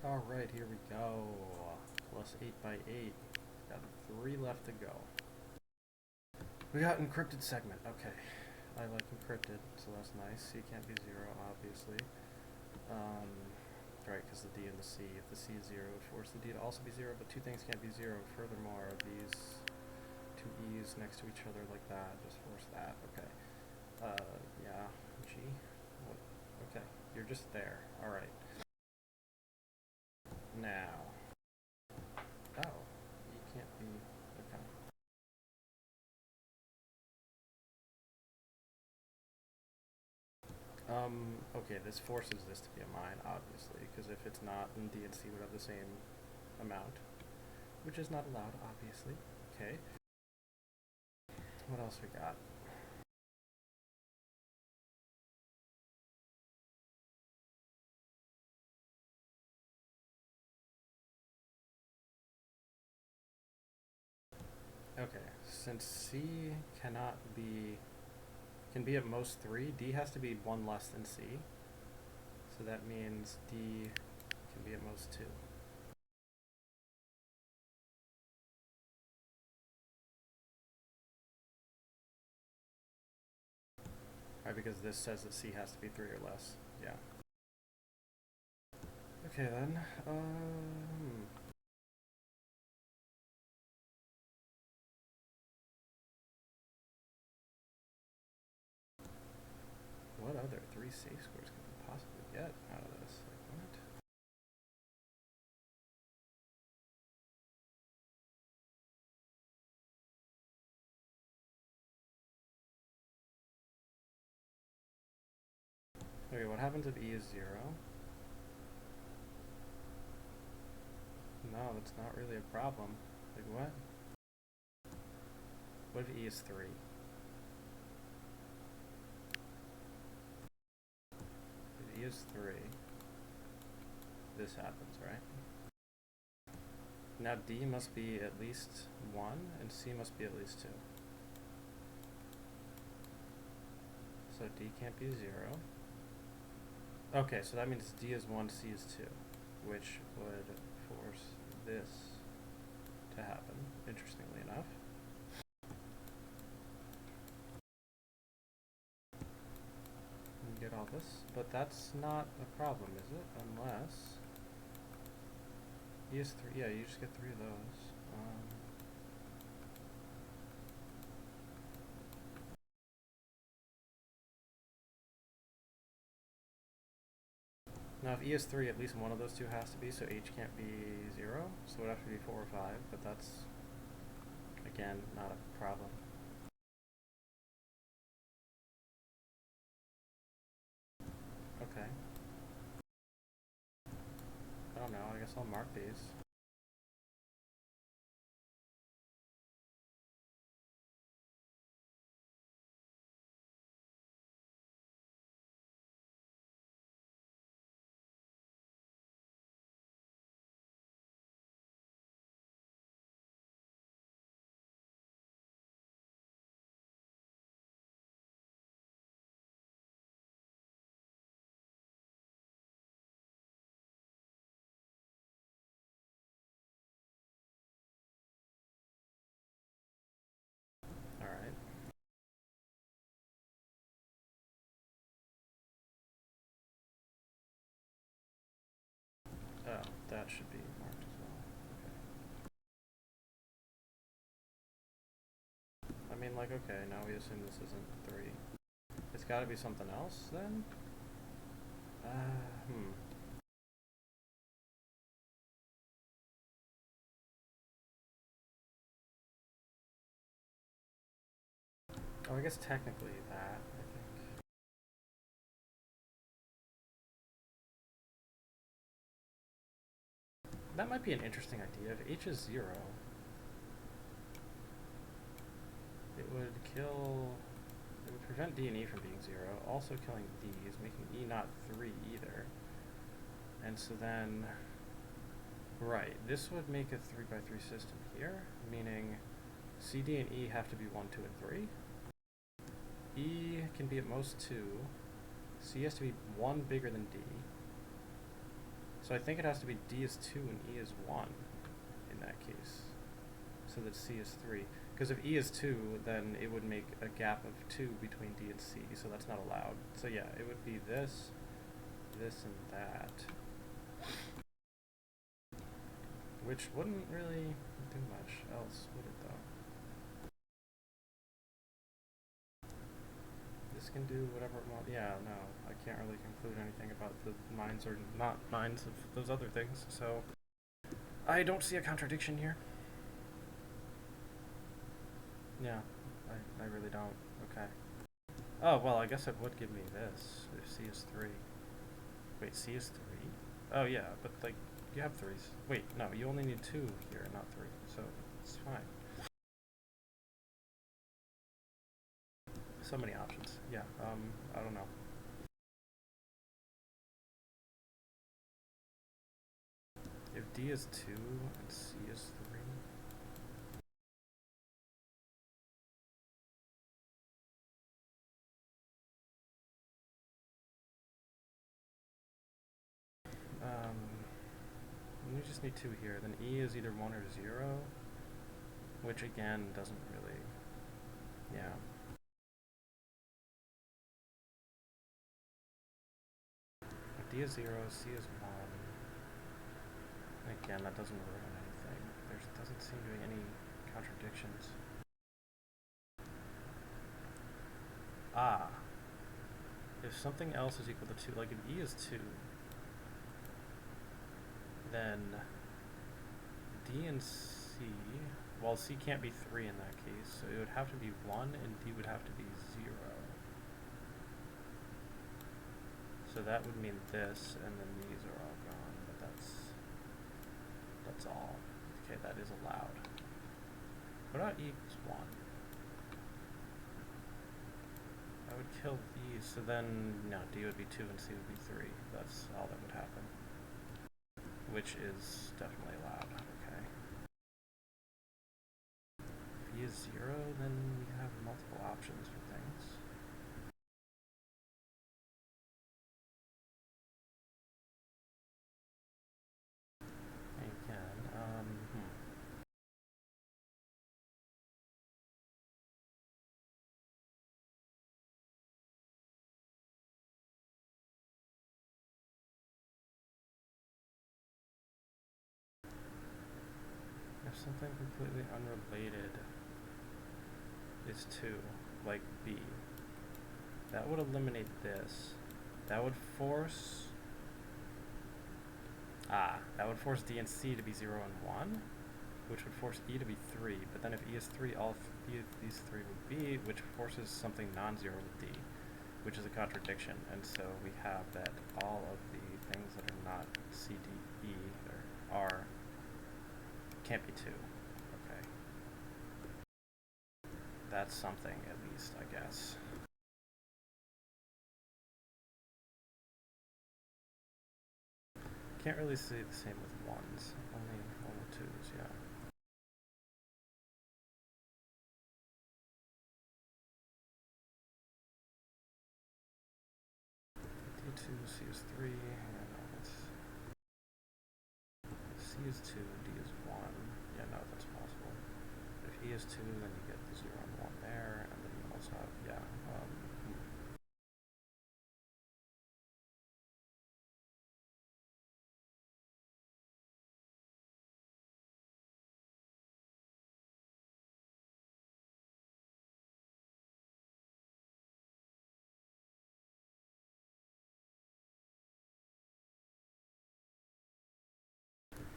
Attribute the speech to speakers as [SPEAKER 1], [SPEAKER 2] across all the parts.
[SPEAKER 1] Alright, here we go. Plus 8 by 8. Got 3 left to go. We got encrypted segment. Okay. I like encrypted, so that's nice. C can't be 0, obviously. Right, because the D and the C. If the C is 0, it would force the D to also be 0, but two things can't be 0. Furthermore, these two E's next to each other like that just force that. Okay. Yeah. G? What? Okay. You're just there. Alright. Now. Oh. E can't be... Okay. Okay, this forces this to be a mine, obviously, because if it's not, then D and C would have the same amount, which is not allowed, obviously. Okay. What else we got? Okay, since C cannot be, can be at most 3, D has to be 1 less than C. So that means D can be at most 2. Right, because this says that C has to be 3 or less. Yeah. Okay then. What other 3 safe scores could we possibly get out of this? Like, what? Okay, what happens if E is 0? No, that's not really a problem. Like, what? What if E is 3? If E is 3, this happens, right? Now D must be at least 1, and C must be at least 2. So D can't be 0. Okay, so that means D is 1, C is 2, which would force this to happen, interestingly enough. You get all this, but that's not a problem, is it? Unless E is 3, yeah, you just get 3 of those. Now if E is 3, at least one of those two has to be, so H can't be 0, so it would have to be 4 or 5, but that's, again, not a problem. Okay. I don't know, I guess I'll mark these. Alright. Oh, that should be marked as well. Okay. I mean, like, okay, now we assume this isn't 3. It's gotta be something else, then? Oh, I guess technically that, I think. That might be an interesting idea. If H is 0, it would kill... It would prevent D and E from being 0, also killing these, making E not 3 either. And so then... Right, this would make a 3 by 3 system here, meaning C, D, and E have to be 1, 2, and 3. E can be at most 2. C has to be 1 bigger than D. So I think it has to be D is 2 and E is 1 in that case, so that C is 3. Because if E is 2, then it would make a gap of 2 between D and C, so that's not allowed. So yeah, it would be this, this, and that. Which wouldn't really do much else, would it though? This can do whatever it wants. Yeah, no, I can't really conclude anything about the minds or not minds of those other things, so I don't see a contradiction here. Yeah, I really don't. Okay. Oh, well, I guess it would give me this if C is 3. Wait, C is 3? Oh, yeah, but, like, you have 3s. Wait, no, you only need 2 here, not 3, so it's fine. So many options. Yeah, I don't know. If D is 2 and C is 3... we just need 2 here. Then E is either 1 or 0, which again doesn't really... Yeah. If D is 0, C is 1... Again, that doesn't ruin anything. There doesn't seem to be any contradictions. Ah. If something else is equal to 2, like if E is 2, then D and C, well, C can't be 3 in that case, so it would have to be 1 and D would have to be 0. So that would mean this, and then these are all gone, but that's all. Okay, that is allowed. What about E equals 1? I would kill these, so then, no, D would be 2 and C would be 3. That's all that would happen. Which is definitely allowed, okay. If E is 0, then we have multiple options for things. Again, If something completely unrelated is 2, like B, that would eliminate this. That would force... that would force D and C to be 0 and 1, which would force E to be 3. But then if E is 3, all these 3 would be, which forces something non-zero with D, which is a contradiction. And so we have that all of the things that are not C, D, E, or R can't be 2. Okay. That's something, at least, I guess. Can't really say the same with 1s. Only 2s, yeah. D2, C is 3, yeah, no, that's... C is 2, D is 1. Yeah, no, that's possible. If E is 2, then you get the 0 and 1 there, and then you also have, yeah,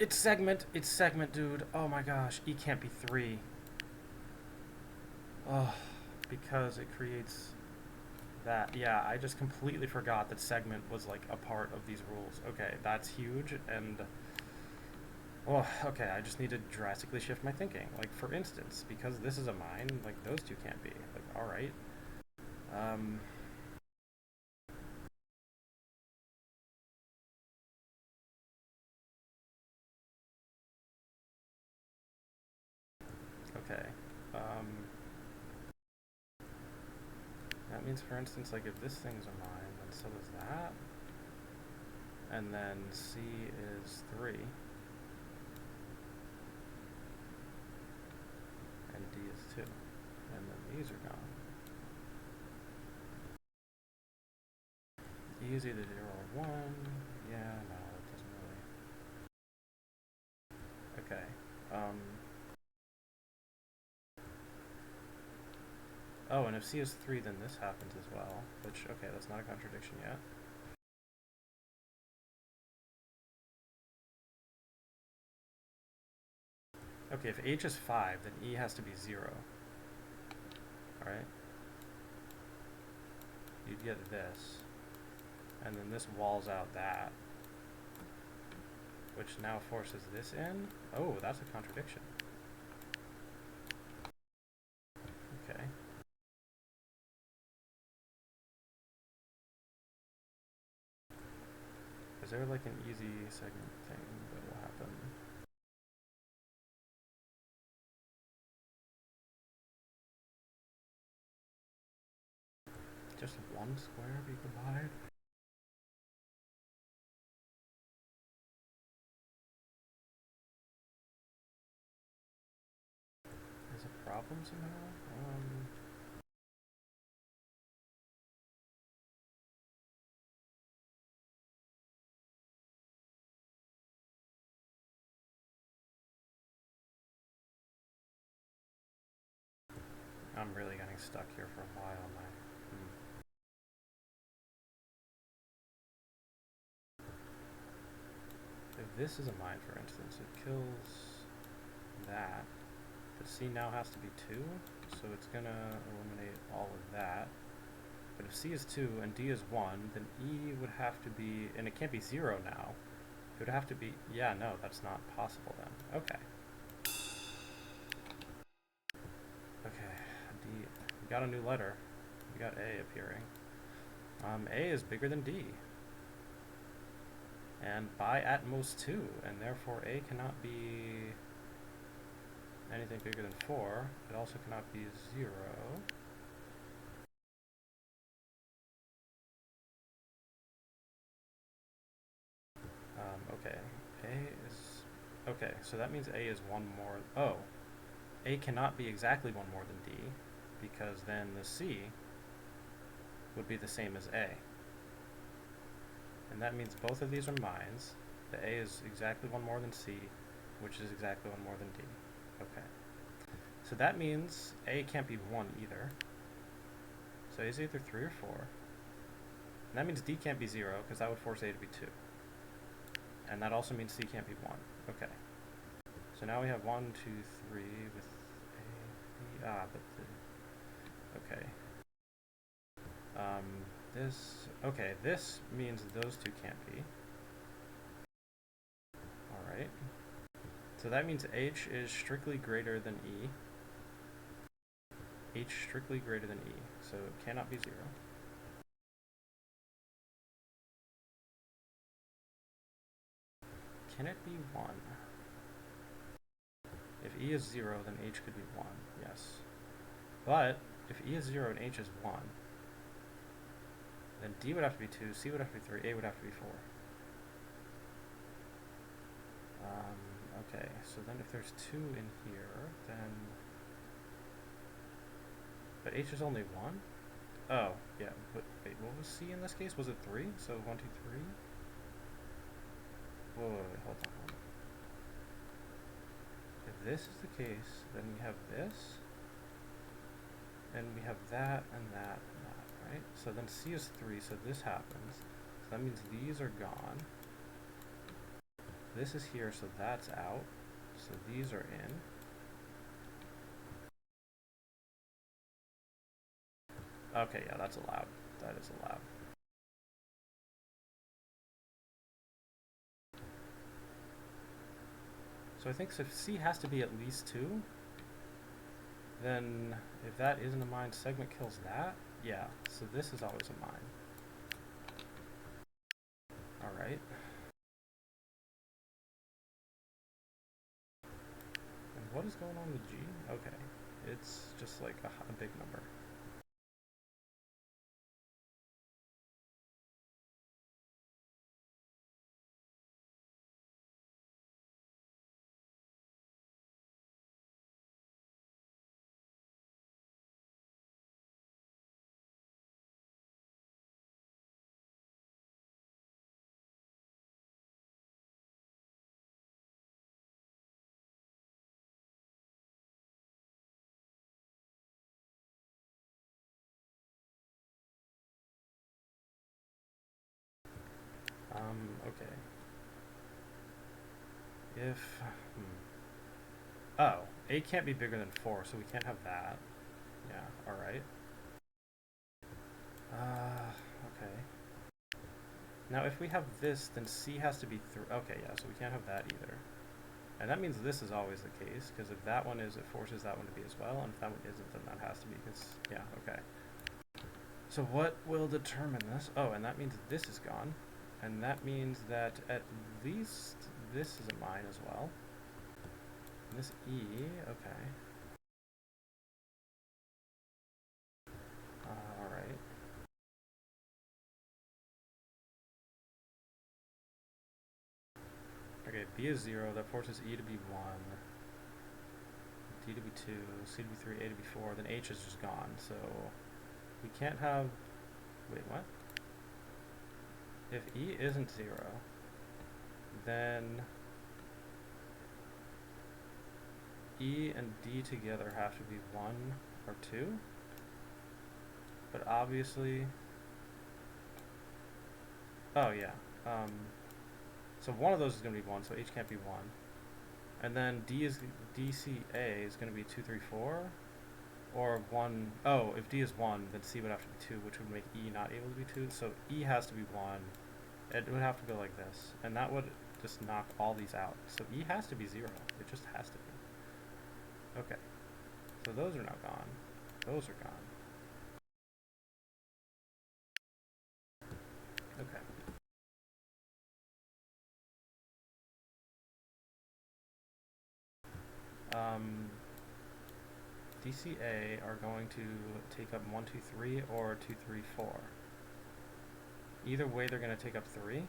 [SPEAKER 1] It's segment, dude. Oh my gosh, E can't be 3. Oh, because it creates that. Yeah, I just completely forgot that segment was like a part of these rules. Okay, that's huge, and oh, okay, I just need to drastically shift my thinking. Like, for instance, because this is a mine, like, those two can't be. Like, alright. Okay. That means, for instance, like, if this thing's a mine, then so is that. And then C is 3. And D is 2. And then these are gone. E is either 0 or 1. Yeah, no, it doesn't really. Okay. Oh, and if C is 3, then this happens as well. Which, okay, that's not a contradiction yet. Okay, if H is 5, then E has to be 0. Alright? You'd get this. And then this walls out that. Which now forces this in. Oh, that's a contradiction. Okay. Is there like an easy segment thing that will happen? Just one square be combined? Is a problem somehow? I'm really getting stuck here for a while now. If this is a mine, for instance, it kills that. But C now has to be 2, so it's gonna eliminate all of that. But if C is 2 and D is 1, then E would have to be, and it can't be 0 now. It would have to be, yeah, no, that's not possible then. Okay. Okay, D, we got a new letter. We got A appearing. A is bigger than D. And by at most 2, and therefore A cannot be anything bigger than 4. It also cannot be 0. Okay, A is... Okay, so that means A is 1 more... Oh, A cannot be exactly 1 more than D, because then the C would be the same as A. And that means both of these are mines. The A is exactly 1 more than C, which is exactly 1 more than D. Okay. So that means A can't be 1 either. So A is either 3 or 4. And that means D can't be 0, because that would force A to be 2. And that also means C can't be 1. Okay. So now we have 1, 2, 3 with A, B, but the... Okay. Okay, this means those two can't be. Alright. So that means H is strictly greater than E. H strictly greater than E, so it cannot be 0. Can it be 1? If E is 0, then H could be 1, yes. But, if E is 0 and H is 1, then D would have to be 2, C would have to be 3, A would have to be 4. Okay, so then if there's 2 in here, then... But H is only 1? Oh, yeah, but wait, what was C in this case? Was it 3? So 1, 2, 3? Whoa, wait, hold on. If this is the case, then we have this, and we have that, and that, and that, right? So then C is 3, so this happens. So that means these are gone. This is here, so that's out. So these are in. Okay, yeah, that's allowed. That is allowed. So I think if C has to be at least 2, then if that isn't a mine, segment kills that? Yeah, so this is always a mine. Alright. And what is going on with G? Okay, it's just like a big number. If, oh, 8 can't be bigger than 4, so we can't have that. Yeah, alright. Okay. Now if we have this, then C has to be 3. Okay, yeah, so we can't have that either. And that means this is always the case, because if that one is, it forces that one to be as well, and if that one isn't, then that has to be, because, yeah, okay. So what will determine this? Oh, and that means this is gone. And that means that at least this is a mine as well. And this E, okay. Alright. Okay, B is 0, that forces E to be 1. D to be 2, C to be 3, A to be 4, then H is just gone, so we can't have, wait, what? If E isn't 0, then E and D together have to be 1 or 2, but obviously, oh yeah, so one of those is going to be 1, so H can't be 1. And then DCA is going to be 2, 3, 4, or 1. Oh, if D is 1, then C would have to be 2, which would make E not able to be 2. So E has to be 1. It would have to go like this, and that would just knock all these out. So E has to be 0. It just has to be. Okay. So those are now gone. Those are gone. Okay. DCA are going to take up 1, 2, 3 or 2, 3, 4. Either way, they're going to take up 3.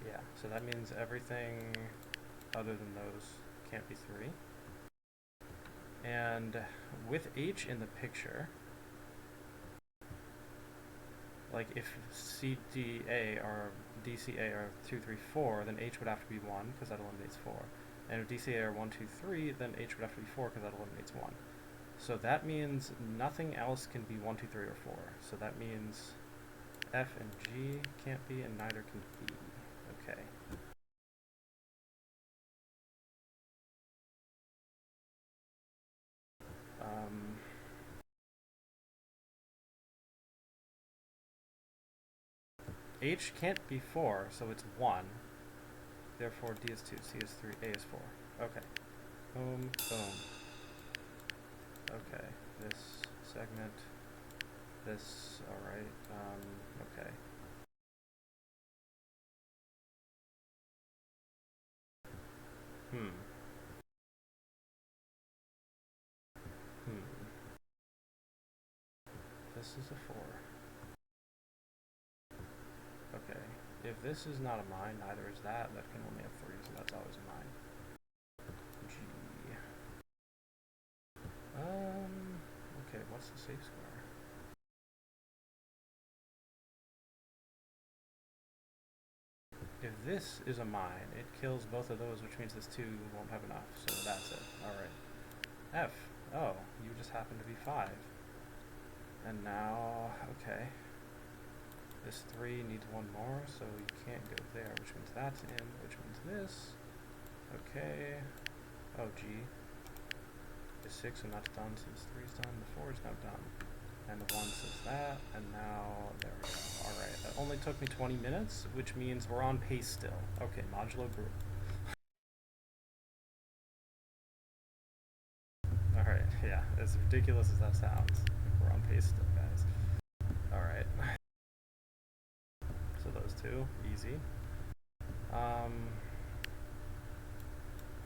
[SPEAKER 1] Yeah, so that means everything other than those can't be 3. And with H in the picture, like if CDA or DCA are 2, 3, 4, then H would have to be 1 because that eliminates 4. And if DCA are 1, 2, 3, then H would have to be 4 because that eliminates 1. So that means nothing else can be 1, 2, 3, or 4. So that means F and G can't be, and neither can B. Okay. H can't be 4, so it's 1. Therefore, D is 2, C is 3, A is 4. Okay. Boom, boom. Okay. This segment. This, alright. Okay. This is a 4. Okay. If this is not a mine, neither is that. That can only have 3, so that's always a mine. G. Okay, what's the safe square? If this is a mine, it kills both of those, which means this 2 won't have enough, so that's it. Alright. F. Oh, you just happen to be 5. And now, okay. This 3 needs 1 more, so you can't go there, which means that's in, which means this. Okay. Oh, G. Is 6, and that's done, so this 3 is done, the 4 is now done. And the 1 says that, and now, there we go. Alright, that only took me 20 minutes, which means we're on pace still. Okay, modulo group. Alright, yeah, as ridiculous as that sounds, we're on pace still, guys. Alright. So those 2, easy.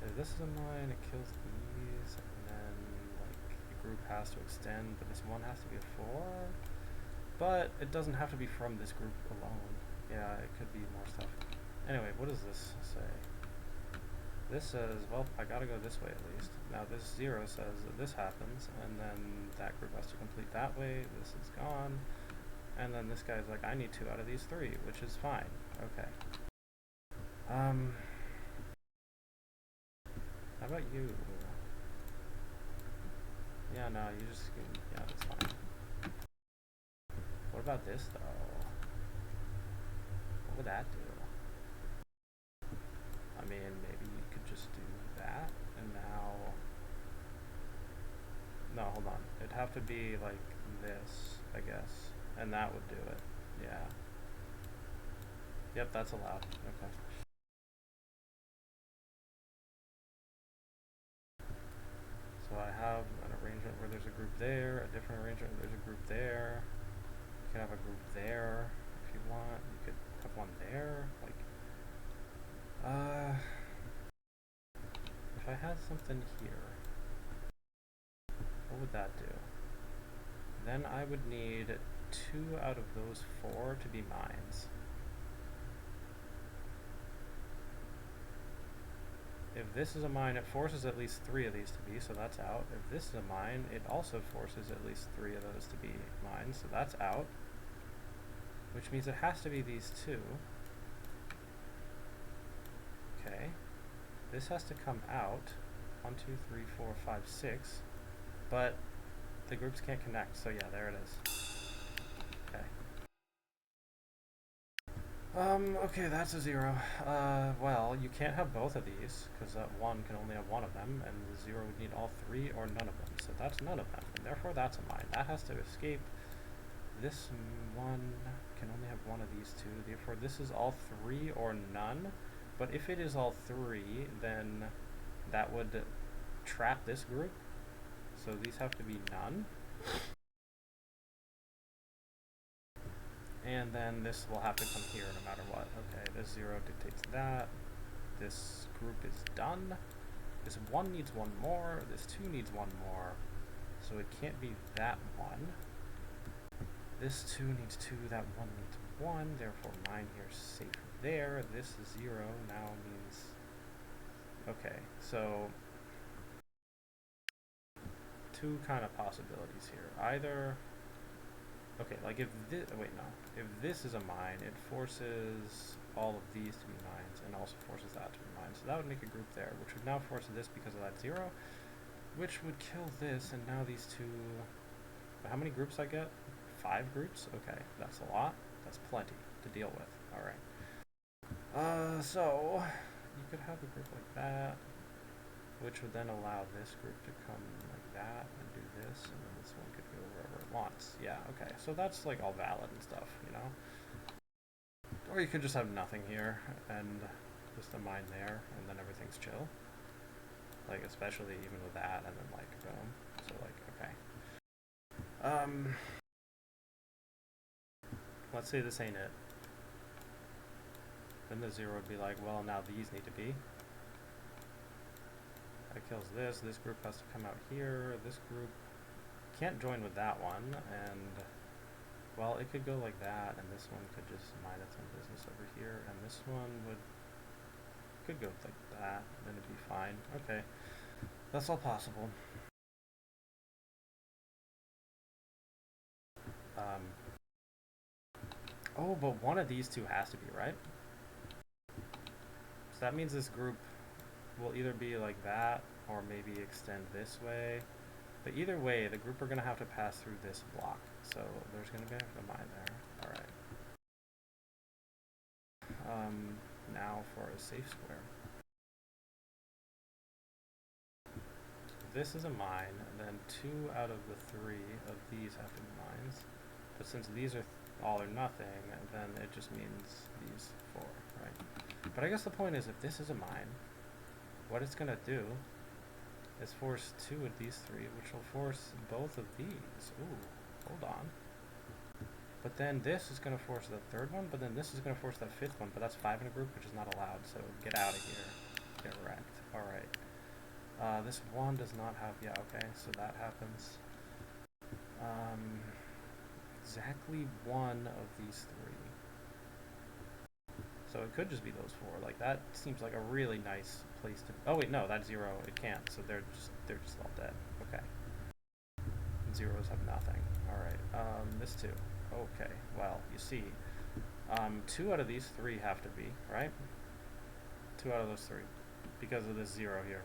[SPEAKER 1] If this is a mine, it kills these, and then, like, the group has to extend, but this 1 has to be a 4. But it doesn't have to be from this group alone. Yeah, it could be more stuff. Anyway, what does this say? This says, well, I gotta go this way at least. Now this 0 says that this happens, and then that group has to complete that way. This is gone. And then this guy's like, I need 2 out of these 3, which is fine. Okay. How about you? Yeah, no, you just, yeah, that's fine. What about this, though? What would that do? mean, maybe you could just do that, and now... No, hold on. It'd have to be like this, I guess. And that would do it. Yeah. Yep, that's allowed. Okay. So I have an arrangement where there's a group there, a different arrangement where there's a group there. You can have a group there if you want. You could have one there. Like, if I had something here, what would that do? Then I would need 2 out of those 4 to be mines. If this is a mine, it forces at least 3 of these to be, so that's out. If this is a mine, it also forces at least 3 of those to be mines, so that's out. Which means it has to be these 2. Okay. This has to come out. 1, 2, 3, 4, 5, 6. But the groups can't connect, so yeah, there it is. Okay. Okay, that's a 0. Well, you can't have both of these, because that 1 can only have one of them, and the 0 would need all 3 or none of them, so that's none of them, and therefore that's a mine. That has to escape. This 1 can only have one of these 2, therefore this is all 3 or none, but if it is all 3, then that would trap this group, so these have to be none. And then this will have to come here no matter what. Okay, this 0 dictates that. This group is done. This 1 needs 1 more. This 2 needs 1 more. So it can't be that 1. This 2 needs 2. That 1 needs 1. Therefore, mine here is safe there. This 0 now means... Okay, so... 2 kind of possibilities here. Either... Okay, like if this, wait, no. If this is a mine, it forces all of these to be mines and also forces that to be mines. So that would make a group there, which would now force this because of that 0, which would kill this, and now these 2... How many groups I get? 5 groups? Okay, that's a lot. That's plenty to deal with. Alright. So, you could have a group like that, which would then allow this group to come like that and do this, and then this one could go wherever it wants. Yeah, okay, so that's like all valid and stuff, you know? Or you could just have nothing here, and just a mine there, and then everything's chill. Like, especially even with that, and then like, boom. So like, okay. Let's say this ain't it. Then the 0 would be like, well, now these need to be. That kills this. This group has to come out here. This group can't join with that one, and well, it could go like that, and this one could just mind its own business over here, and this one could go like that, then it'd be fine. Okay, that's all possible. Oh, but one of these 2 has to be, right? So that means this group will either be like that, or maybe extend this way. But either way, the group are going to have to pass through this block. So there's going to be a mine there. Alright. Now for a safe square. This is a mine, and then 2 out of the 3 of these have to be mines. But since these are all or nothing, then it just means these 4, right? But I guess the point is, if this is a mine, what it's going to do is force 2 of these 3, which will force both of these. Ooh, hold on. But then this is going to force the 3rd one, but then this is going to force that 5th one, but that's 5 in a group, which is not allowed, so get out of here. Get wrecked. Alright. This 1 does not have... Yeah, okay, so that happens. Exactly 1 of these 3. So it could just be those 4. Like, that seems like a really nice place to... Oh, wait, no, that's 0. It can't, so they're just all dead. Okay. 0s have nothing. Alright, this 2. Okay, well, you see, 2 out of these 3 have to be, right? 2 out of those 3, because of this 0 here.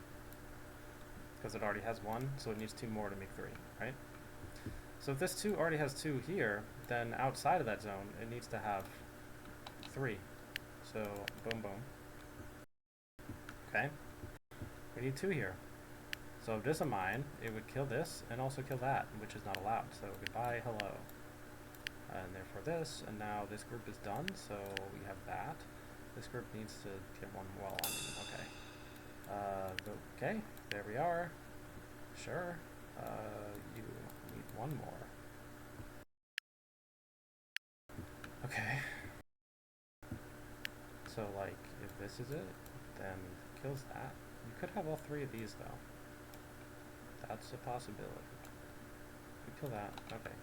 [SPEAKER 1] Because it already has 1, so it needs 2 more to make 3, right? So if this 2 already has 2 here, then outside of that zone, it needs to have 3. So, boom, boom. Okay. We need 2 here. So if this a mine, it would kill this and also kill that, which is not allowed. So goodbye, hello. And therefore this, and now this group is done, so we have that. This group needs to get one well on me. Okay. Okay, there we are. Sure. You need 1 more. Okay. So, like, if this is it, then kills that. You could have all 3 of these, though. That's a possibility. You kill that. Okay.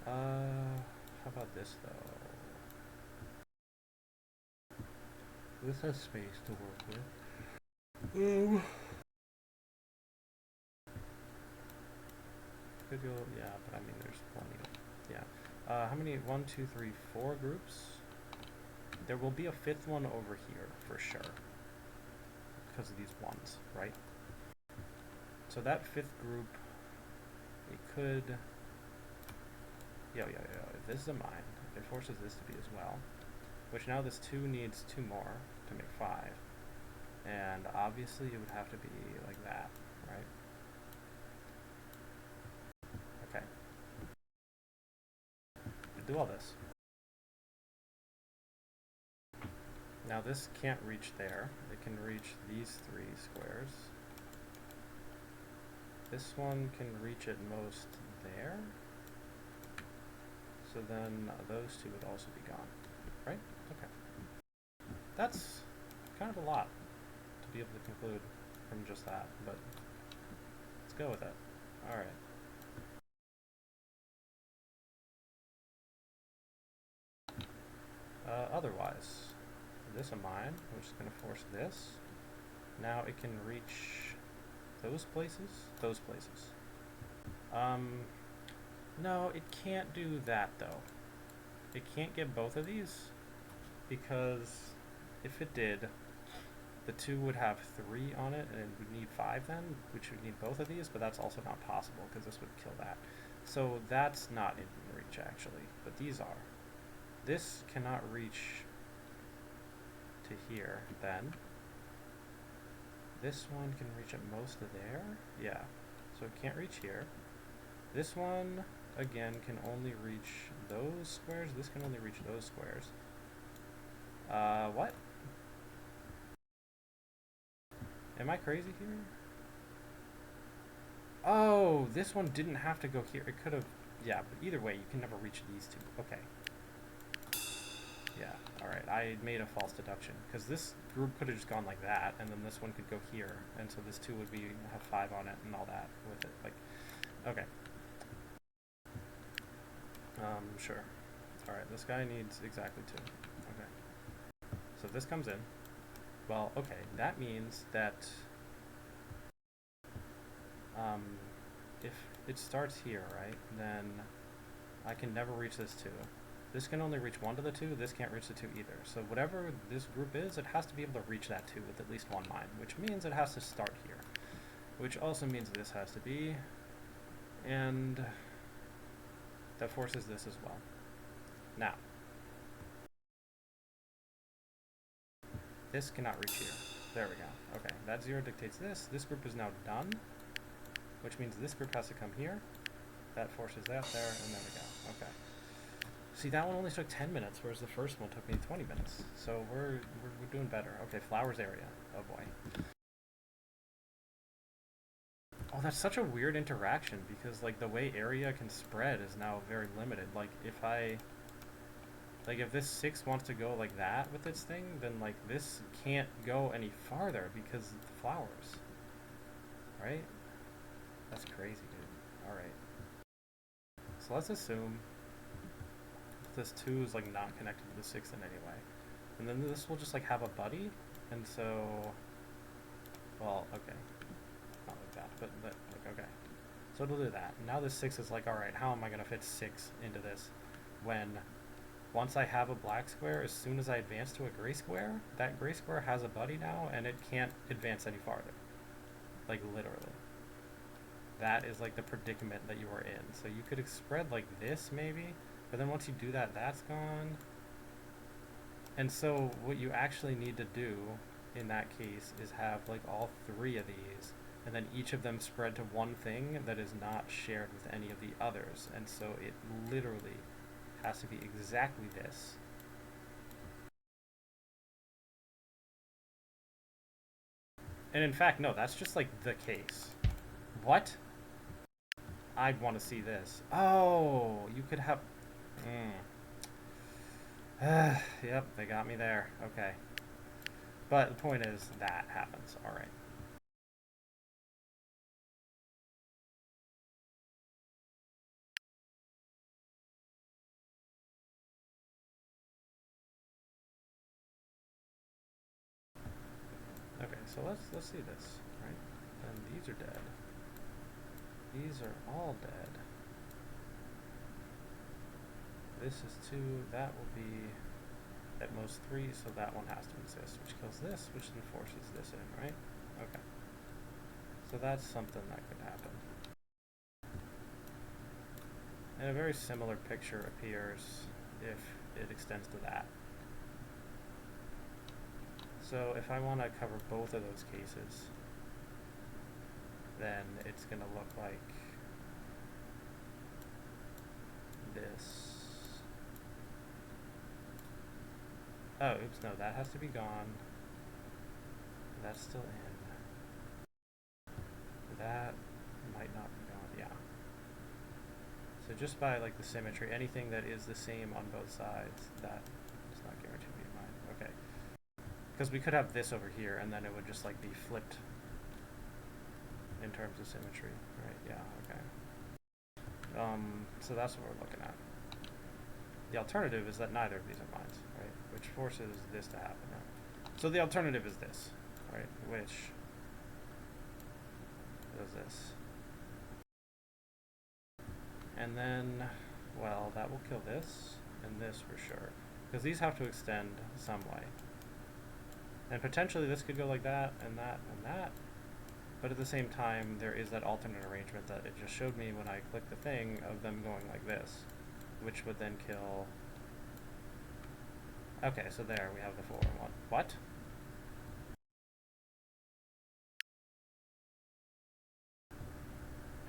[SPEAKER 1] How about this, though? This has space to work with. Could go, yeah, but I mean, there's plenty of, yeah. How many? 1, 2, 3, 4 groups? There will be a 5th one over here, for sure. Because of these ones, right? So that 5th group, it could... Yo. If this is a mine, it forces this to be as well. Which now this 2 needs 2 more to make 5. And obviously it would have to be like that, right? Okay. Do all this. Now this can't reach there. It can reach these 3 squares. This one can reach at most there. So then those 2 would also be gone, right? Okay. That's kind of a lot to be able to conclude from just that, but let's go with it. Alright. Otherwise, this a mine, which is going to force this. Now it can reach those places, no, it can't do that though. It can't get both of these, because if it did, the 2 would have 3 on it, and it would need 5 then, which would need both of these, but that's also not possible, because this would kill that. So that's not in reach, actually, but these are. This cannot reach to here, then. This one can reach at most of there. Yeah, so it can't reach here. This one, again, can only reach those squares. This can only reach those squares. What? Am I crazy here? Oh, this one didn't have to go here. It could have... Yeah, but either way, you can never reach these 2. Okay. Yeah, alright. I made a false deduction. Because this group could have just gone like that, and then this one could go here. And so this 2 would be have 5 on it and all that with it. Like, okay. Sure. Alright, this guy needs exactly 2. Okay. So this comes in. Well, okay, that means that if it starts here, right, then I can never reach this 2. This can only reach 1 to the 2, this can't reach the 2 either. So whatever this group is, it has to be able to reach that 2 with at least 1 mine, which means it has to start here. Which also means this has to be, and that forces this as well. Now, this cannot reach here. There we go. Okay, that 0 dictates this. This group is now done, which means this group has to come here. That forces that there, and there we go. Okay. See, that one only took 10 minutes, whereas the first one took me 20 minutes. So we're doing better. Okay, flowers area. Oh boy. Oh, that's such a weird interaction, because like the way area can spread is now very limited. Like if this 6 wants to go like that with its thing, then like this can't go any farther because of the flowers. Right? That's crazy, dude. Alright. So let's assume this 2 is like not connected to the 6 in any way. And then this will just like have a buddy, and so, well, okay. Not like that, but like, okay. So it'll do that. Now this 6 is like, alright, how am I gonna fit 6 into this when once I have a black square, as soon as I advance to a gray square, that gray square has a buddy now, and it can't advance any farther. Like, literally. That is like the predicament that you are in. So you could spread like this, maybe, but then once you do that, that's gone. And so what you actually need to do in that case is have like all three of these, and then each of them spread to one thing that is not shared with any of the others. And so it literally has to be exactly this. And in fact, no, that's just like the case. What? I'd want to see this. Oh, you could have... Yep, they got me there. Okay. But the point is, that happens. Alright. Okay, so let's see this, right? And these are dead. These are all dead. This is 2, that will be at most 3, so that one has to exist, which kills this, which then forces this in, right? Okay. So that's something that could happen. And a very similar picture appears if it extends to that. So if I want to cover both of those cases, then it's going to look like this. Oh, oops, no, that has to be gone. That's still in. That might not be gone, yeah. So just by like the symmetry, anything that is the same on both sides, that is not guaranteed to be mine. Okay. Because we could have this over here, and then it would just like be flipped in terms of symmetry, right? Yeah, okay. So that's what we're looking at. The alternative is that neither of these are mine, right? Which forces this to happen, right? So the alternative is this, right? Which does this. And then, well, that will kill this, and this for sure. Because these have to extend some way. And potentially this could go like that, and that, and that. But at the same time, there is that alternate arrangement that it just showed me when I clicked the thing of them going like this, which would then kill... Okay, so there we have the 4 and 1. What?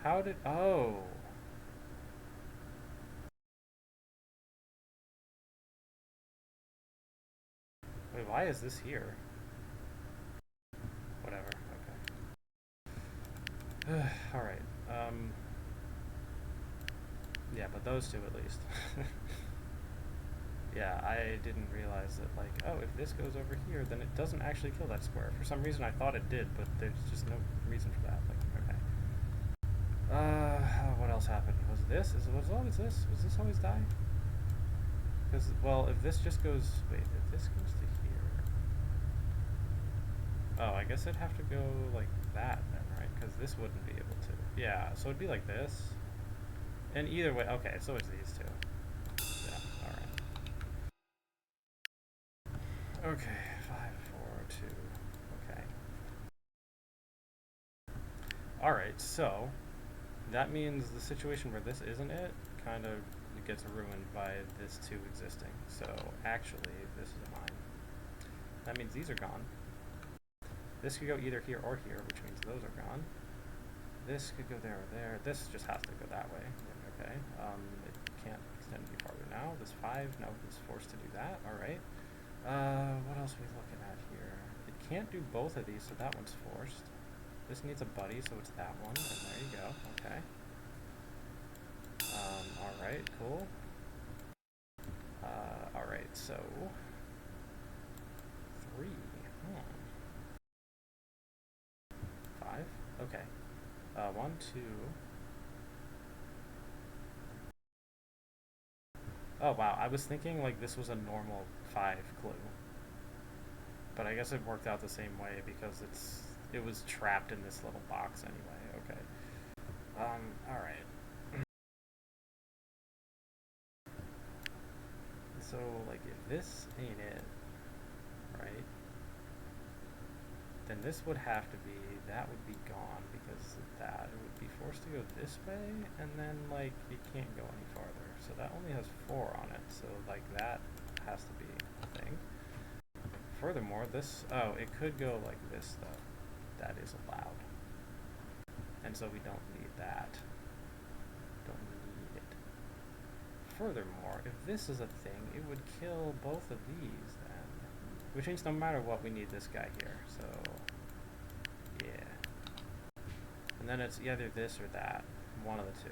[SPEAKER 1] How did... Oh! Wait, why is this here? Whatever, okay. Alright, yeah, but those two at least. Yeah, I didn't realize that, like, oh, if this goes over here, then it doesn't actually kill that square. For some reason I thought it did, but there's just no reason for that. Like, okay. What else happened? Was always this? Was this always die? Because, well, if this just goes... Wait, if this goes to here... Oh, I guess it'd have to go like that then, right? Because this wouldn't be able to. Yeah, so it'd be like this. And either way... Okay, so it's these two. Yeah, alright. Okay, 5, 4, 2. Okay. Alright, so that means the situation where this isn't it kind of gets ruined by this 2 existing. So actually, this is mine. That means these are gone. This could go either here or here, which means those are gone. This could go there or there. This just has to go that way. Okay. It can't extend any farther now. This 5, no, it's forced to do that. Alright. What else are we looking at here? It can't do both of these, so that one's forced. This needs a buddy, so it's that one, and there you go. Okay. Alright, cool. Alright, so... 3. 5? Okay. 1, 2... Oh, wow, I was thinking, like, this was a normal 5 clue. But I guess it worked out the same way because it was trapped in this little box anyway. Okay. Alright. So, like, if this ain't it, right, then this would have to be, that would be gone because of that. It would be forced to go this way, and then, like, it can't go any farther. So that only has 4 on it, so, like, that has to be a thing. furthermore, this, oh, it could go like this, though. That is allowed. And so we don't need that. Don't need it. Furthermore, if this is a thing, it would kill both of these, then. Which means no matter what, we need this guy here, so... yeah. And then it's either this or that. One of the two.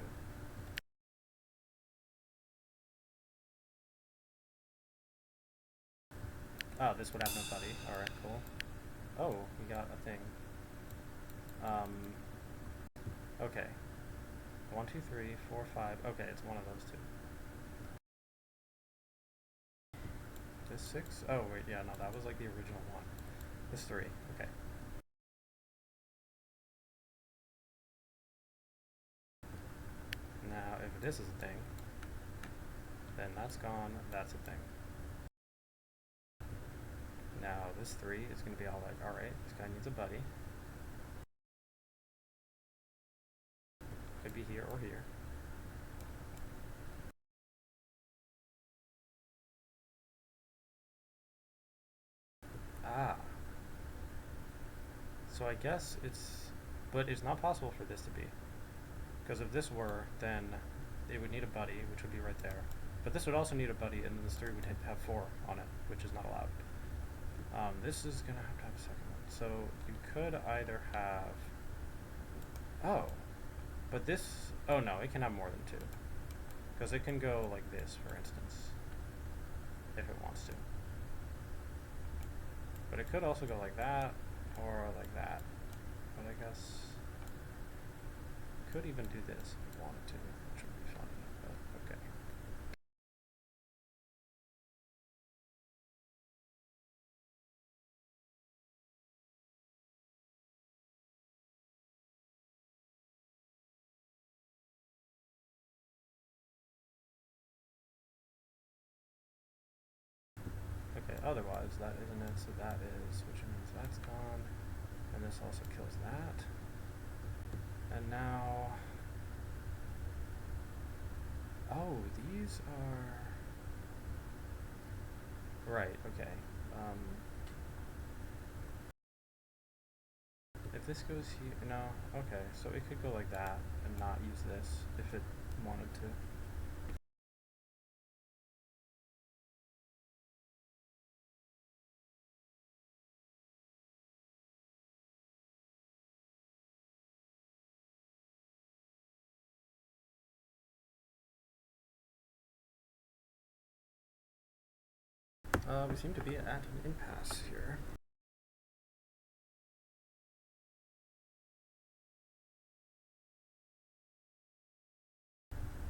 [SPEAKER 1] Oh, this would have no buddy. Alright, cool. Oh, we got a thing. Okay. 1, 2, 3, 4, 5. Okay, it's one of those two. This 6? Oh, wait, yeah, no, that was like the original one. This 3. Okay. Now, if this is a thing, then that's gone, that's a thing. Now, this 3 is going to be all like, alright, this guy needs a buddy. Could be here or here. Ah. So I guess it's... but it's not possible for this to be. Because if this were, then it would need a buddy, which would be right there. But this would also need a buddy, and then this 3 would have 4 on it, which is not allowed. This is going to have a second one. So you could either have... oh. But this... oh no, it can have more than 2. Because it can go like this, for instance. If it wants to. But it could also go like that, or like that. But I guess... could even do this if it wanted to, which would be funny, but okay. Okay, otherwise that isn't it, so that is, which means that's gone, and this also kills that. And now, oh, these are, right, okay. If this goes here, no, okay, so it could go like that and not use this if it wanted to. We seem to be at an impasse here.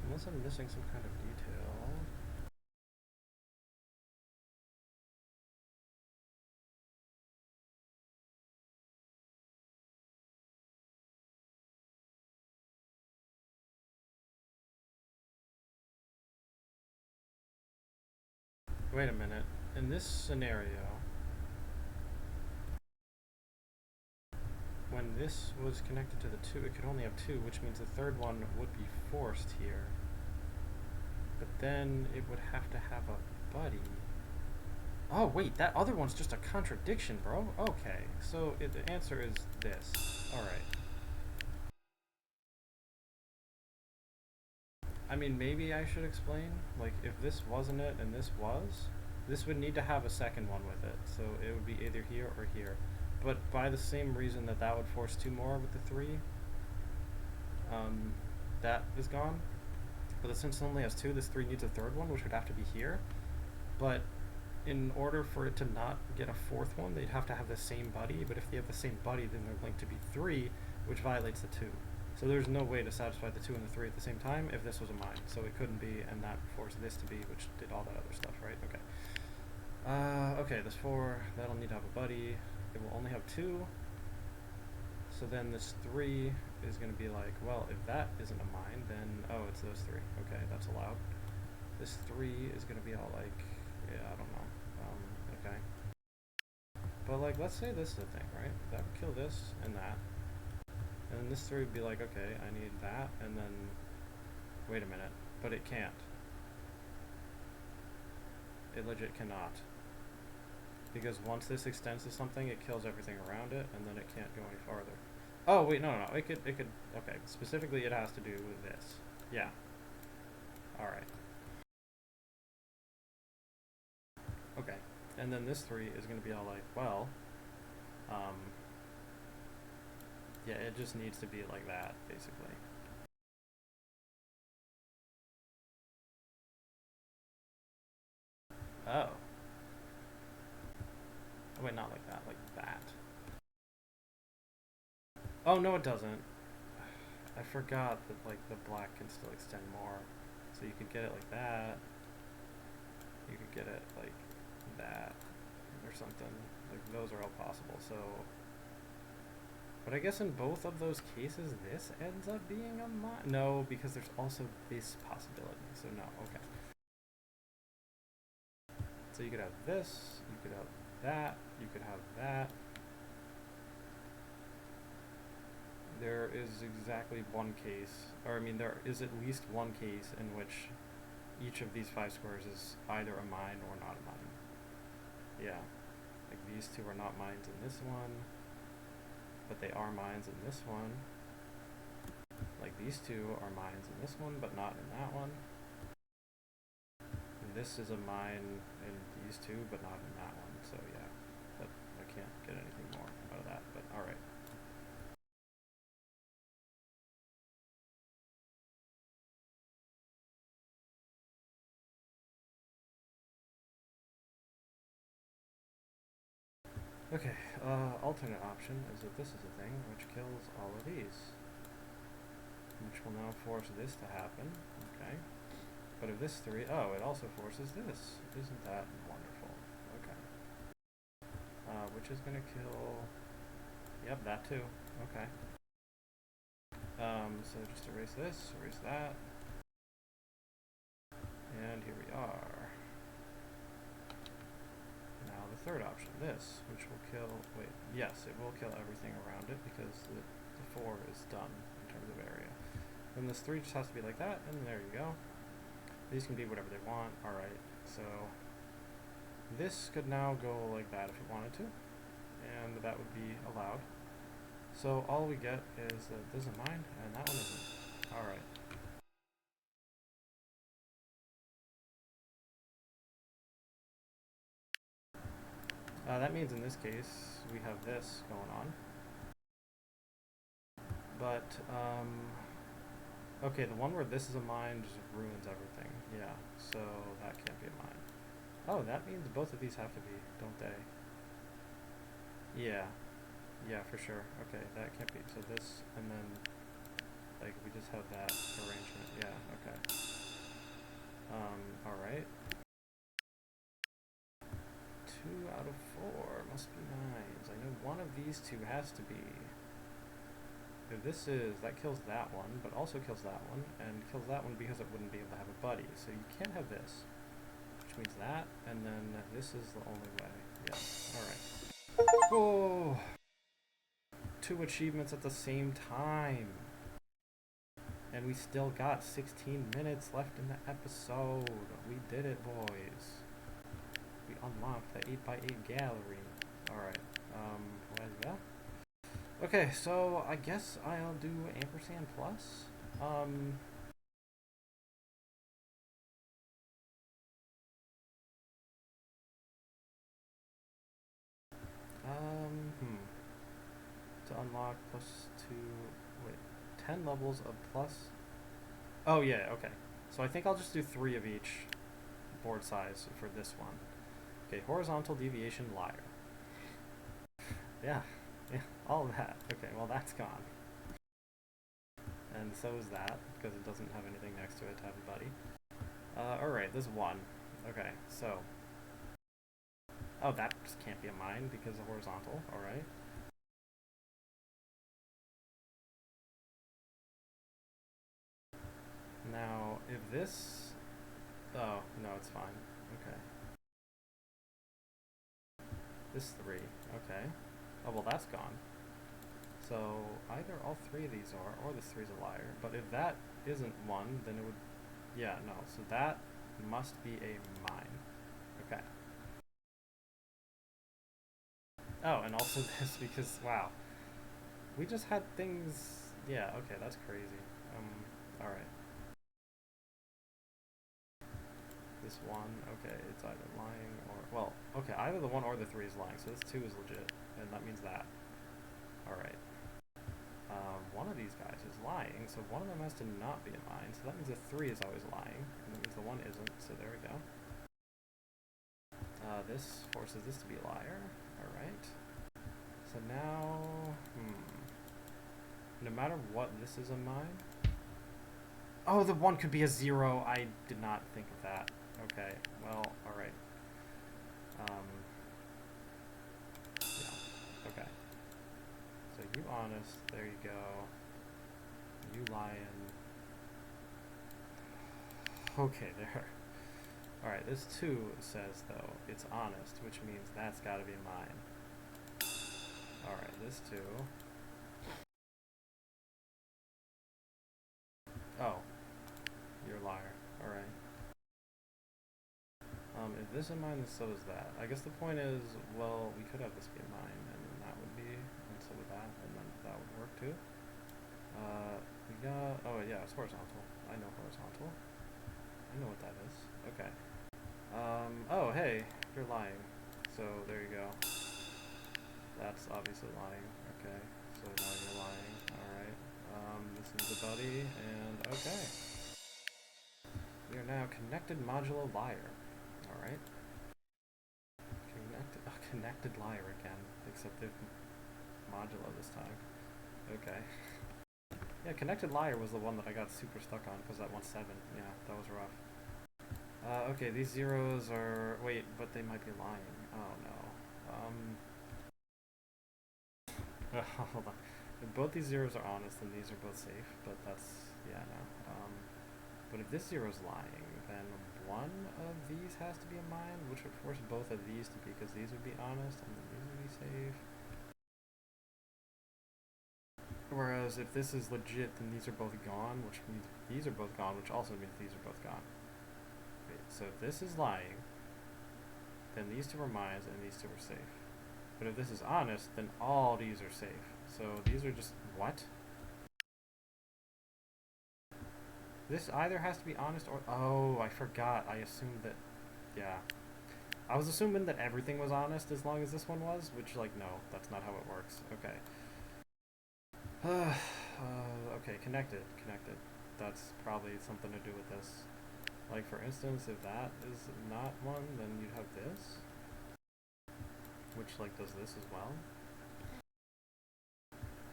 [SPEAKER 1] Unless I'm missing some kind of detail. Wait a minute. In this scenario, when this was connected to the 2, it could only have 2, which means the third one would be forced here. But then it would have to have a buddy. Oh, wait, that other one's just a contradiction, bro. Okay, so the answer is this. Alright. I mean, maybe I should explain. Like, if this wasn't it and this was, this would need to have a second one with it. So it would be either here or here. But by the same reason that that would force 2 more with the 3, that is gone. But since it only has 2, this 3 needs a third one, which would have to be here. But in order for it to not get a 4th one, they'd have to have the same buddy. But if they have the same buddy, then they're linked to be 3, which violates the 2. So there's no way to satisfy the 2 and the 3 at the same time if this was a mine. So it couldn't be, and that forced this to be, which did all that other stuff, right? Okay. Okay, this 4, that'll need to have a buddy. It will only have 2. So then this 3 is going to be like, well, if that isn't a mine, then, oh, it's those 3. Okay, that's allowed. This 3 is going to be all like, yeah, I don't know. Okay. But, like, let's say this is a thing, right? That would kill this and that. And then this 3 would be like, okay, I need that, and then, wait a minute, but it can't. It legit cannot. Because once this extends to something, it kills everything around it, and then it can't go any farther. Oh, wait, no. It could, okay. Specifically, it has to do with this. Yeah. Alright. Okay. And then this 3 is going to be all like, well, yeah, it just needs to be like that, basically. Oh. Oh, wait, not like that, like that. Oh, no, it doesn't. I forgot that, like, the black can still extend more. So you could get it like that. You could get it like that or something. Like, those are all possible, so... But I guess in both of those cases, this ends up being a no, because there's also this possibility. So no, okay. So you could have this, you could have that, you could have that. There is exactly one case, or I mean, there is at least one case in which each of these 5 squares is either a mine or not a mine. Yeah. Like, these 2 are not mines in this one, but they are mines in this one. Like, these 2 are mines in this one, but not in that one. And this is a mine in these 2, but not in that one, so yeah. But I can't get anything more out of that, but alright. Okay, alternate option is that this is a thing which kills all of these. Which will now force this to happen, okay. But if this 3, oh, it also forces this. Isn't that wonderful? Okay. Which is gonna kill, yep, that too, okay. So just erase this, erase that. And here we are. Now the third option, this, which will kill, wait, yes, it will kill everything around it because the 4 is done in terms of area. Then this 3 just has to be like that, and there you go. These can be whatever they want, alright, so this could now go like that if it wanted to, and that would be allowed. So all we get is that this is mine, and that one isn't. Alright. That means in this case, we have this going on. But, okay, the one where this is a mine just ruins everything. Yeah, so that can't be a mine. Oh, that means both of these have to be, don't they? Yeah. Yeah, for sure. Okay, that can't be. So this, and then, like, we just have that arrangement. Yeah, okay. Alright. 2 out of 4 must be mines. I know one of these 2 has to be. If this is, that kills that one, but also kills that one, and kills that one because it wouldn't be able to have a buddy. So you can't have this, which means that, and then this is the only way. Yeah, alright. Oh! 2 achievements at the same time! And we still got 16 minutes left in the episode. We did it, boys. We unlocked the 8x8 gallery. Alright, well, okay, so I guess I'll do ampersand plus. To unlock plus 2, wait, 10 levels of plus. Oh yeah, okay. So I think I'll just do 3 of each board size for this one. Okay, horizontal deviation liar. Yeah, all of that. Okay, well that's gone. And so is that, because it doesn't have anything next to it to have a buddy. Alright, this 1. Okay, so. Oh, that just can't be a mine because of horizontal, alright. Now, if this... Oh, no, it's fine. Okay. This 3, okay. Oh, well, that's gone. So, either all 3 of these are, or this 3 is a liar. But if that isn't 1, then it would... Yeah, no, so that must be a mine. Okay. Oh, and also this because, wow. We just had things... Yeah, okay, that's crazy. Alright. This one, okay, it's either lying or... Well, okay, either the 1 or the 3 is lying, so this 2 is legit, and that means that. Alright. One of these guys is lying, so one of them has to not be a mine, so that means the 3 is always lying, and that means the 1 isn't, so there we go. This forces this to be a liar. Alright. So now... No matter what, this is a mine. Oh, the 1 could be a 0. I did not think of that. Okay, well, alright. Yeah, okay. So you honest, there you go. You lying. Okay, there. Alright, this 2 says, though, it's honest, which means that's gotta be mine. Alright, this 2. Oh. You're a liar. Alright. If this is mine, then so is that. I guess the point is, well, we could have this be a mine, and then that would be, and so would that, and then that would work too. We got, oh yeah, it's horizontal. I know horizontal. I know what that is. Okay. Oh, hey, you're lying. So, there you go. That's obviously lying. Okay. So now you're lying. Alright. This is the buddy, and okay. We are now connected modulo liar. Alright. Connected liar again, except if modulo this time. Okay. Yeah, connected liar was the one that I got super stuck on, because that one's 7. Yeah, that was rough. Okay, these 0s are... Wait, but they might be lying. Oh, no. Hold on. If both these 0s are honest, then these are both safe, but that's... Yeah, no. But if this 0 is lying, then one of these has to be a mine, which would force both of these to be, because these would be honest, and then these would be safe. Whereas if this is legit, then these are both gone, which means these are both gone, which also means these are both gone. Wait, so if this is lying, then these 2 are mines, and these 2 are safe. But if this is honest, then all these are safe. So these are just... What? This either has to be honest or... Oh, I forgot. I assumed that... Yeah. I was assuming that everything was honest as long as this one was, which, like, no, that's not how it works. Okay. Okay, connected. That's probably something to do with this. Like, for instance, if that is not one, then you'd have this. Which, like, does this as well.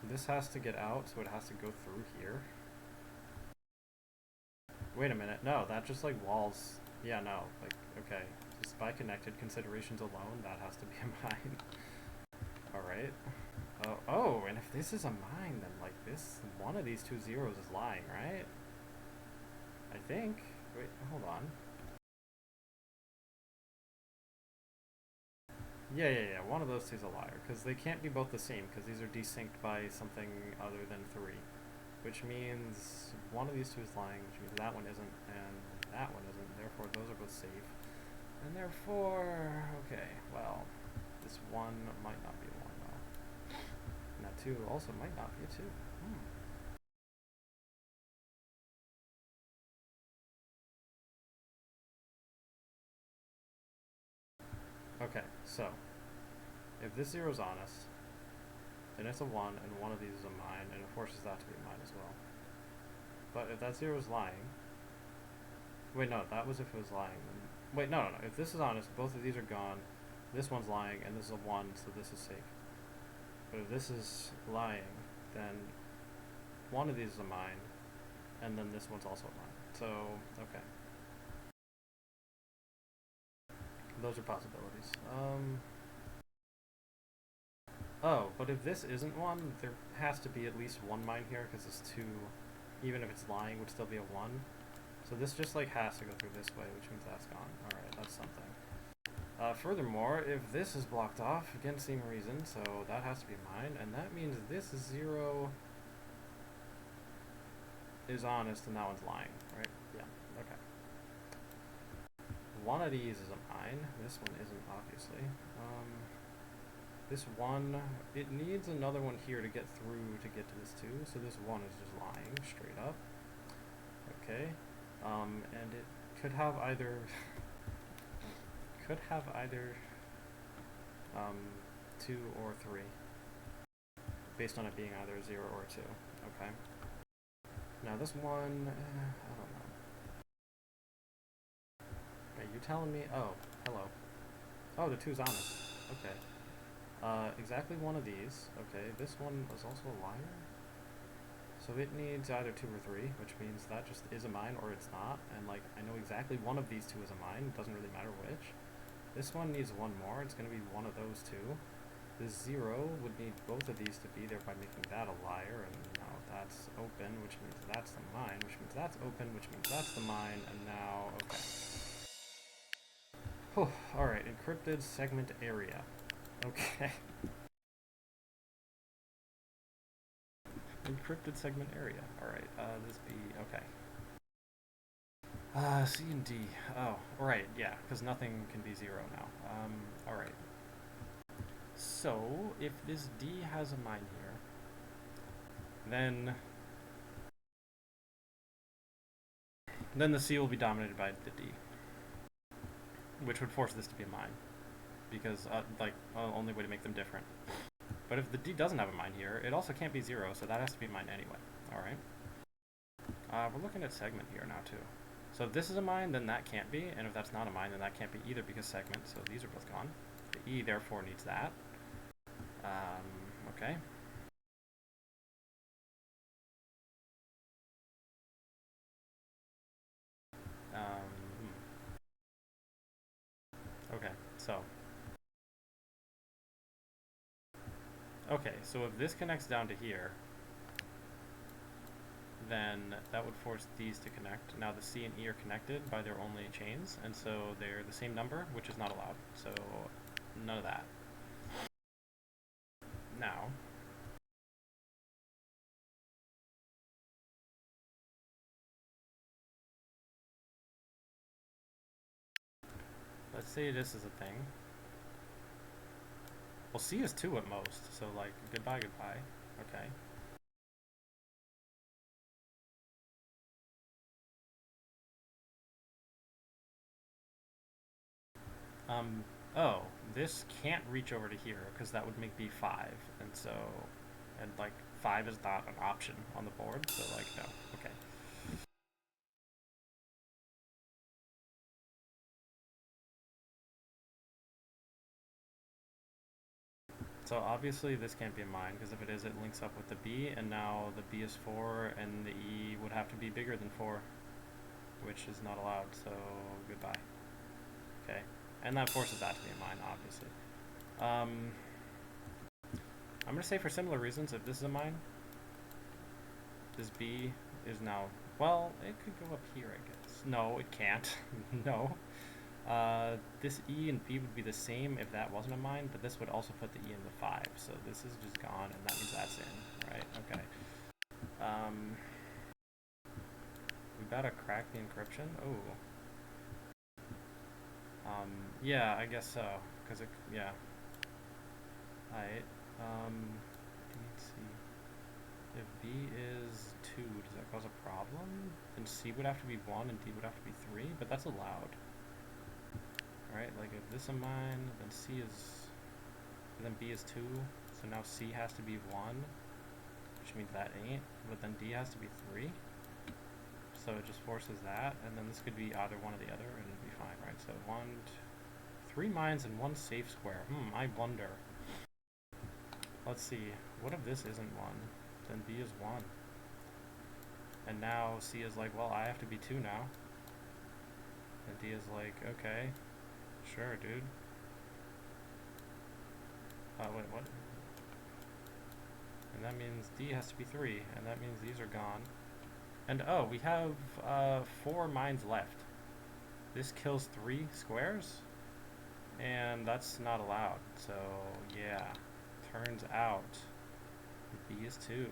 [SPEAKER 1] This has to get out, so it has to go through here. Wait a minute. No, that just, like, walls... Yeah, no. Like, okay. Just by connected considerations alone, that has to be a mine. Alright. Oh, and if this is a mine, then, like, this... One of these 2 zeros is lying, right? I think. Wait, hold on. Yeah, one of those 2 is a liar, because they can't be both the same, because these are desynced by something other than 3. Which means one of these 2 is lying, which means that one isn't, and that one isn't, therefore those are both safe. And therefore, okay, well, this 1 might not be a 1, though. And that 2 also might not be a 2. Okay, so, if this 0 is honest, then it's a 1, and one of these is a mine, and it forces that to be a mine as well. But if that 0 is lying... Wait, no, that was if it was lying. Wait, no. If this is honest, both of these are gone. This one's lying, and this is a 1, so this is safe. But if this is lying, then one of these is a mine, and then this one's also a mine. So, okay. Those are possibilities. Oh, but if this isn't 1, there has to be at least 1 mine here, because this 2, even if it's lying, would still be a 1. So this just, like, has to go through this way, which means that's gone. Alright, that's something. Furthermore, if this is blocked off, again, same reason, so that has to be mine, and that means this 0 is honest and that one's lying, right? Yeah, okay. One of these is a mine, this one isn't, obviously. This 1, it needs another one here to get through to get to this 2, so this 1 is just lying straight up. Okay, and it could have either, 2 or 3, based on it being either 0 or 2, okay? Now this 1, I don't know. Are you telling me, oh, hello. Oh, the 2's honest, okay. Exactly one of these. Okay, this one is also a liar. So it needs either 2 or 3, which means that just is a mine or it's not. And like, I know exactly one of these 2 is a mine. It doesn't really matter which. This one needs 1 more. It's going to be one of those 2. This 0 would need both of these to be there by making that a liar. And now that's open, which means that's the mine, which means that's open, which means that's the mine. And now, okay. Whew, alright, encrypted segment area. Okay. Encrypted segment area. Alright, this B, okay. C and D. Oh, right, yeah, because nothing can be 0 now. Alright. So, if this D has a mine here, then the C will be dominated by the D, which would force this to be a mine, because, only way to make them different. But if the D doesn't have a mine here, it also can't be 0, so that has to be mine anyway. Alright. We're looking at segment here now, too. So if this is a mine, then that can't be, and if that's not a mine, then that can't be either because segment, so these are both gone. The E, therefore, needs that. Okay. Okay, so. Okay, so if this connects down to here, then that would force these to connect. Now the C and E are connected by their only chains, and so they're the same number, which is not allowed. So none of that. Now, let's say this is a thing. Well, C is 2 at most, so like, goodbye, goodbye. Okay. Oh, this can't reach over to here, because that would make B 5, and so, and like, 5 is not an option on the board, so like, no, okay. So obviously this can't be a mine, because if it is, it links up with the B, and now the B is 4, and the E would have to be bigger than 4, which is not allowed, so goodbye. Okay, and that forces that to be a mine, obviously. I'm going to say for similar reasons, if this is a mine, this B is now, well, it could go up here, I guess. No, it can't. No. This E and B would be the same if that wasn't a mine, but this would also put the E in the 5, so this is just gone, and that means that's in, right? Okay. We gotta crack the encryption? Oh. Yeah, I guess so, because it, yeah. Alright, let's see. If B is 2, does that cause a problem? Then C would have to be 1 and D would have to be 3, but that's allowed. Right, like if this is a mine, then C is, then B is 2, so now C has to be 1, which means that ain't, but then D has to be 3, so it just forces that, and then this could be either one or the other, and it'd be fine, right? So 3 mines and 1 safe square. I wonder. Let's see, what if this isn't 1? Then B is 1. And now C is like, well, I have to be 2 now. And D is like, okay, sure, dude. Wait, what? And that means D has to be 3, and that means these are gone. And oh, we have 4 mines left. This kills 3 squares, and that's not allowed. So yeah, turns out B is 2,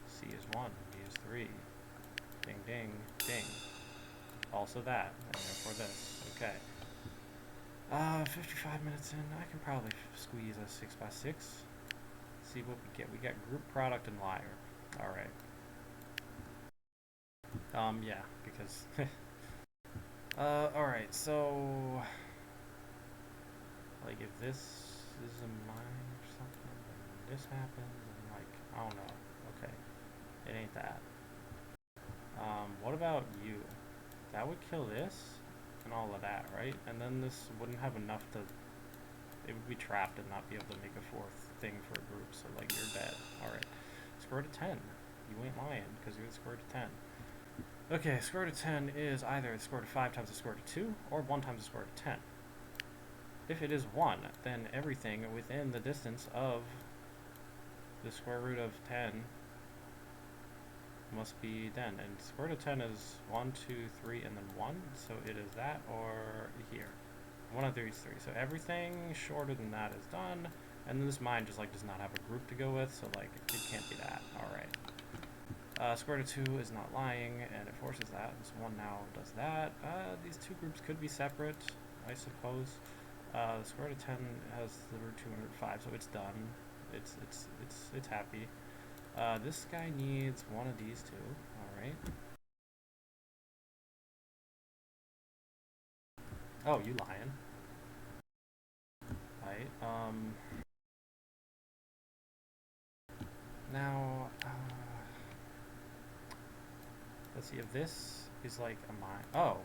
[SPEAKER 1] C is 1, B is 3. Ding, ding, ding. Also that, and therefore this. Okay. 55 minutes in, I can probably squeeze a 6x6. See what we get. We got group product and liar. Alright. Yeah, because... alright, so... Like, if this is a mine or something, and this happens, and like, I don't know. Okay. It ain't that. What about you? That would kill this, and all of that, right? And then this wouldn't have enough to... It would be trapped and not be able to make a fourth thing for a group, so like, you're dead. Alright. Square root of 10. You ain't lying, because you're the square root of 10. Okay, square root of 10 is either the square root of 5 times the square root of 2, or 1 times the square root of 10. If it is 1, then everything within the distance of the square root of 10 must be 10. And square root of 10 is 1, 2, 3, and then 1. So it is that or here. 1 of 3 is 3. So everything shorter than that is done. And then this mine just like does not have a group to go with. So like it can't be that. Alright. Square root of 2 is not lying, and it forces that. This 1 now does that. These two groups could be separate, I suppose. The square root of 10 has the root 2 and root 5, so it's done. It's happy. This guy needs one of these two. Alright. Oh, you lying. Right. Now, let's see if this is like a mine. Oh,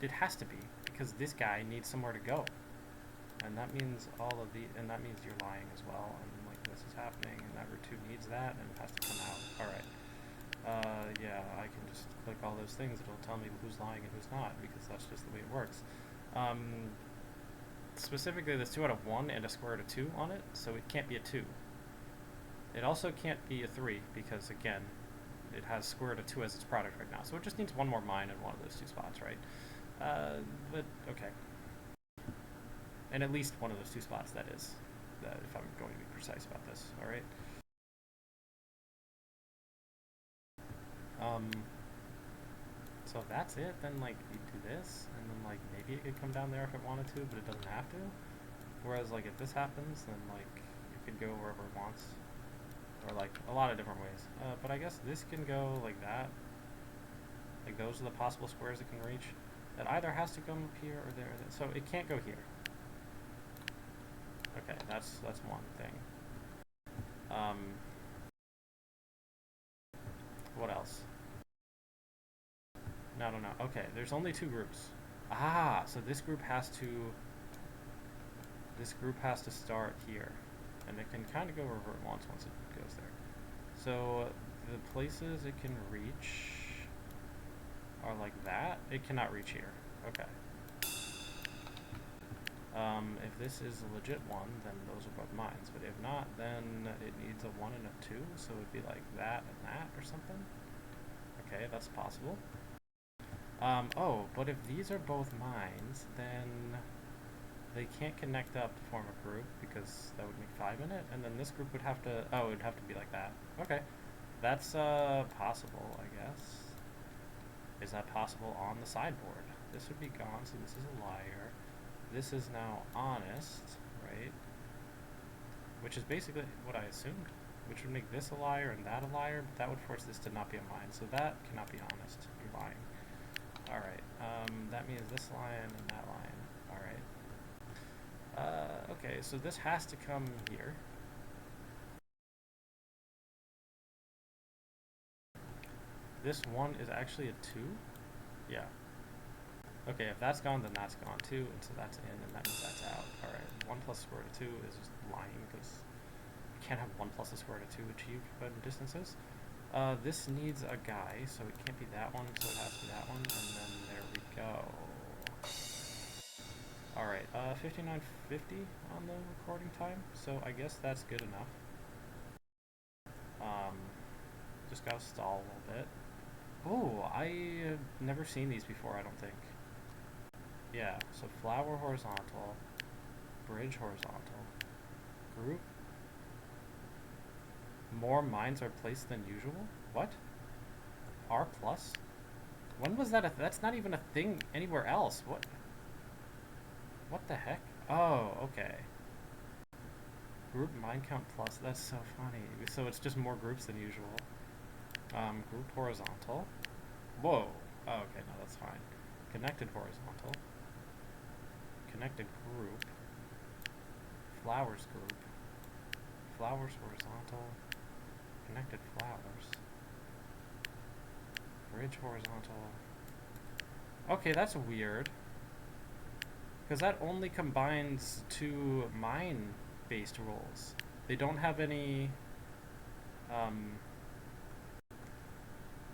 [SPEAKER 1] it has to be, because this guy needs somewhere to go. And that means all of the, and that means you're lying as well, and like this is happening, and that root 2 needs that, and it has to come out. Alright. Yeah, I can just click all those things, it'll tell me who's lying and who's not, because that's just the way it works. Specifically, there's 2 out of 1 and a square root of 2 on it, so it can't be a 2. It also can't be a 3, because again, it has square root of 2 as its product right now, so it just needs one more mine in one of those 2 spots, right? But, okay. And at least one of those 2 spots, that is, if I'm going to be precise about this, alright? So if that's it, then like you do this, and then like maybe it could come down there if it wanted to, but it doesn't have to. Whereas like if this happens, then like it could go wherever it wants, or like a lot of different ways. But I guess this can go like that. Like those are the possible squares it can reach. That either has to come up here or there. So it can't go here. Okay, that's one thing. What else? No. Okay, there's only 2 groups. Ah, so this group has to start here, and it can kind of go wherever it wants once it goes there. So the places it can reach are like that. It cannot reach here. Okay. If this is a legit one, then those are both mines. But if not, then it needs a 1 and a 2, so it would be like that and that or something. Okay, that's possible. Oh, but if these are both mines, then they can't connect up to form a group, because that would make 5 in it, and then this group would have to, oh, it would have to be like that. Okay. That's, possible, I guess. Is that possible on the sideboard? This would be gone, so this is a liar. This is now honest, right? Which is basically what I assumed, which would make this a liar and that a liar, but that would force this to not be a mine, so that cannot be honest. You're lying. Alright, that means this line and that line. Alright. Okay, so this has to come here. This 1 is actually a 2? Yeah. Okay, if that's gone, then that's gone too, and so that's in, and that means that's out. Alright, 1 plus square root of 2 is just lying, because you can't have 1 plus the square root of 2 achieved by the distances. This needs a guy, so it can't be that one, so it has to be that one, and then there we go. Alright, 59:50 on the recording time, so I guess that's good enough. Just gotta stall a little bit. Oh, I have never seen these before, I don't think. Yeah, so flower horizontal, bridge horizontal, group. More mines are placed than usual? What? R plus? When was that that's not even a thing anywhere else. What? What the heck? Oh, okay. Group mind count plus. That's so funny. So it's just more groups than usual. Group horizontal. Whoa. Oh, okay, no, that's fine. Connected horizontal. Connected group. Flowers group. Flowers horizontal. Connected flowers. Bridge horizontal. Okay, that's weird. Because that only combines two mine-based rules. They don't have any... Um,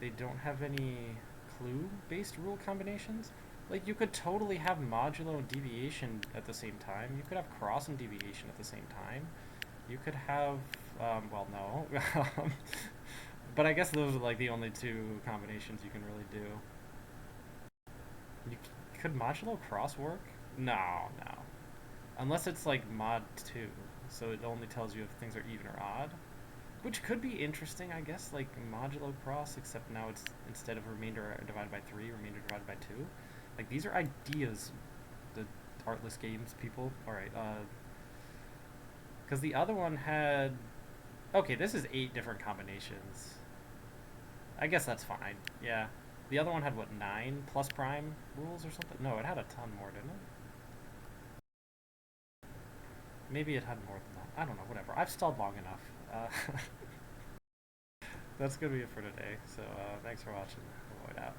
[SPEAKER 1] they don't have any clue-based rule combinations. Like, you could totally have modulo and deviation at the same time. You could have cross and deviation at the same time. You could have... well, no. But I guess those are, like, the only two combinations you can really do. You, could modulo cross work? No, no. Unless it's like mod 2, so it only tells you if things are even or odd. Which could be interesting, I guess, like modulo cross, except now it's instead of remainder divided by 3, remainder divided by 2. Like, these are ideas, the Artless Games people. Alright, because the other one had... Okay, this is 8 different combinations. I guess that's fine, yeah. The other one had, what, 9 plus prime rules or something? No, it had a ton more, didn't it? Maybe it had more than that. I don't know, whatever. I've stalled long enough. That's gonna be it for today. So, thanks for watching. Void out.